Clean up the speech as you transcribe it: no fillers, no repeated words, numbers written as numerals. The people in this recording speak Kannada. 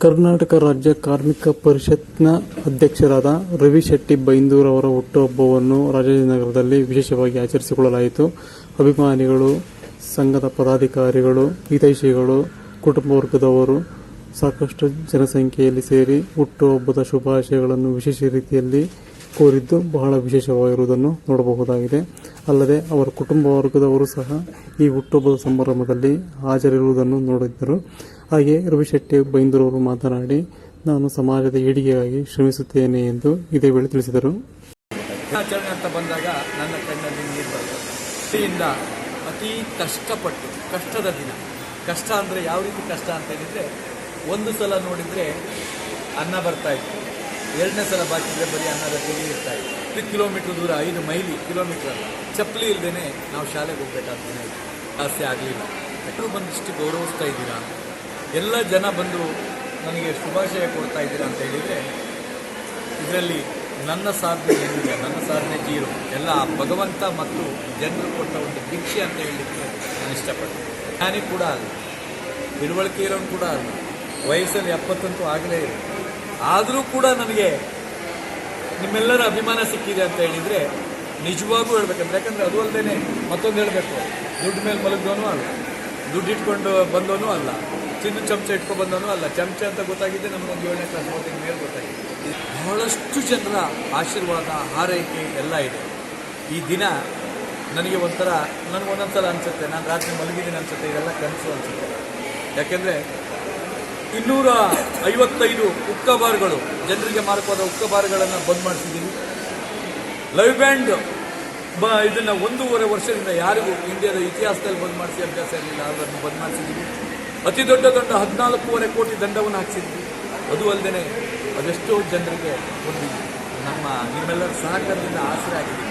ಕರ್ನಾಟಕ ರಾಜ್ಯ ಕಾರ್ಮಿಕ ಪರಿಷತ್ನ ಅಧ್ಯಕ್ಷರಾದ ರವಿ ಶೆಟ್ಟಿ ಬೈಂದೂರ್ ಅವರ ಹುಟ್ಟುಹಬ್ಬವನ್ನು ರಾಜಾಜಿನಗರದಲ್ಲಿ ವಿಶೇಷವಾಗಿ ಆಚರಿಸಿಕೊಳ್ಳಲಾಯಿತು. ಅಭಿಮಾನಿಗಳು, ಸಂಘದ ಪದಾಧಿಕಾರಿಗಳು, ಹಿತೈಷಿಗಳು, ಕುಟುಂಬ ವರ್ಗದವರು ಸಾಕಷ್ಟು ಜನಸಂಖ್ಯೆಯಲ್ಲಿ ಸೇರಿ ಹುಟ್ಟುಹಬ್ಬದ ಶುಭಾಶಯಗಳನ್ನು ವಿಶೇಷ ರೀತಿಯಲ್ಲಿ ಕೋರಿದ್ದು ಬಹಳ ವಿಶೇಷವಾಗಿರುವುದನ್ನು ನೋಡಬಹುದಾಗಿದೆ. ಅಲ್ಲದೆ ಅವರ ಕುಟುಂಬ ವರ್ಗದವರು ಸಹ ಈ ಹುಟ್ಟುಹಬ್ಬದ ಸಂಭ್ರಮದಲ್ಲಿ ಹಾಜರಿರುವುದನ್ನು ನೋಡಿದ್ದರು. ಹಾಗೆ ರವಿ ಶೆಟ್ಟಿ ಬೈಂದೂರ್ ಅವರು ಮಾತನಾಡಿ, ನಾನು ಸಮಾಜದ ಏಳಿಗೆಗಾಗಿ ಶ್ರಮಿಸುತ್ತೇನೆ ಎಂದು ಇದೇ ವೇಳೆ ತಿಳಿಸಿದರು. ಆಚರಣೆ ಅಂತ ಬಂದಾಗ ನನ್ನ ಕಣ್ಣಲ್ಲಿ ನೀರು ಬರ್ತದೆ. ಅತಿ ಕಷ್ಟದ ದಿನ. ಕಷ್ಟ ಅಂದರೆ ಯಾವ ರೀತಿ ಕಷ್ಟ ಅಂತ ಹೇಳಿದರೆ, ಒಂದು ಸಲ ನೋಡಿದರೆ ಅನ್ನ ಬರ್ತಾ ಇತ್ತು, ಎರಡನೇ ಸಲ ಬಾಕಿದ್ರೆ ಬರೀ ಅನ್ನದ ತಿಳಿ ಇರ್ತಾ ಇತ್ತು. 5 ಕಿಲೋಮೀಟರ್ ದೂರ, 5 ಮೈಲಿ, ಕಿಲೋಮೀಟರ್ ಅಲ್ಲ, ಚಪ್ಪಲಿ ಇಲ್ಲದೇ ನಾವು ಶಾಲೆಗೆ ಹೋಗ್ಬೇಕಾದ ದಿನ ಇತ್ತು. ಜಾಸ್ತಿ ಆಗಲಿಲ್ಲ. ಎಲ್ಲರೂ ಬಂದಿಷ್ಟು ಗೌರವಿಸ್ತಾ ಇದ್ದೀರಾ, ಎಲ್ಲ ಜನ ಬಂದು ನನಗೆ ಶುಭಾಶಯ ಕೊಡ್ತಾ ಇದ್ದೀರಾ ಅಂತ ಹೇಳಿದರೆ, ಇದರಲ್ಲಿ ನನ್ನ ಸಾಧನೆ ಏನಿದೆ, ನನ್ನ ಸಾಧನೆ ಜೀರೋ ಎಲ್ಲ ಭಗವಂತ ಮತ್ತು ಜನರು ಕೊಟ್ಟ ಒಂದು ಭಿಕ್ಷೆ ಅಂತ ಹೇಳಲಿಕ್ಕೆ ನಾನು ಇಷ್ಟಪಡ್ತೀನಿ. ಜ್ಞಾನಿ ಕೂಡ ಅಲ್ಲ, ತಿಳುವಳಿಕೆ ಇರೋನು ಕೂಡ ಅಲ್ಲ, ವಯಸ್ಸಲ್ಲಿ 70 ಆಗಲೇ ಇದೆ. ಆದರೂ ಕೂಡ ನನಗೆ ನಿಮ್ಮೆಲ್ಲರ ಅಭಿಮಾನ ಸಿಕ್ಕಿದೆ ಅಂತ ಹೇಳಿದರೆ ನಿಜವಾಗೂ ಹೇಳ್ಬೇಕಂದ್ರೆ, ಯಾಕಂದರೆ ಅದು ಅಲ್ಲದೆ ಮತ್ತೊಂದು ಹೇಳಬೇಕು, ದುಡ್ಡು ಮೇಲೆ ಮಲಗಿದವನು ಅಲ್ಲ, ದುಡ್ಡು ಇಟ್ಕೊಂಡು ಬಂದವನು ಅಲ್ಲ, ಚಿನ್ನ ಚಮಚ ಇಟ್ಕೊಂಡು ಬಂದವನು ಅಲ್ಲ. ಚಮಚ ಅಂತ ಗೊತ್ತಾಗಿದ್ದೆ ನಮಗೊಂದು 7ನೇ ಕ್ಲಾಸ್ ಓದಿದ ಮೇಲೆ ಗೊತ್ತಾಗಿದೆ. ಬಹಳಷ್ಟು ಜನರ ಆಶೀರ್ವಾದ, ಹಾರೈಕೆ ಎಲ್ಲ ಇದೆ. ಈ ದಿನ ನನಗೆ ನನಗೊಂದೊಂದು ಸಲ ಅನಿಸುತ್ತೆ, ನಾನು ರಾತ್ರಿ ಮಲಗಿದ್ದೀನಿ ಅನಿಸುತ್ತೆ, ಇದೆಲ್ಲ ಕನಸು ಅನಿಸುತ್ತೆ. ಯಾಕೆಂದರೆ 255 ಉಕ್ಕ ಬಾರ್ಗಳು, ಜನರಿಗೆ ಮಾರಕವಾದ ಉಕ್ಕ ಬಾರ್ಗಳನ್ನು ಬಂದ್ ಮಾಡಿಸಿದ್ದೀವಿ. ಲೈವ್ ಬ್ಯಾಂಡ್ ಇದನ್ನು 1.5 ವರ್ಷದಿಂದ ಯಾರಿಗೂ ಇಂಡಿಯಾದ ಇತಿಹಾಸದಲ್ಲಿ ಬಂದ್ ಮಾಡಿಸಿ ಅಭ್ಯಾಸ ಇರಲಿಲ್ಲ, ಅದನ್ನು ಬಂದ್ ಮಾಡಿಸಿದ್ದೀವಿ. ಅತಿ ದೊಡ್ಡ 14.5 ಕೋಟಿ ದಂಡವನ್ನು ಹಾಕಿಸಿದ್ವಿ. ಅದು ಅಲ್ಲದೆ ಅದೆಷ್ಟೋ ಜನರಿಗೆ ಒಂದು ನಿಮ್ಮೆಲ್ಲರ ಸಹಕಾರದಿಂದ ಆಸರೆ ಆಗಿದೆ.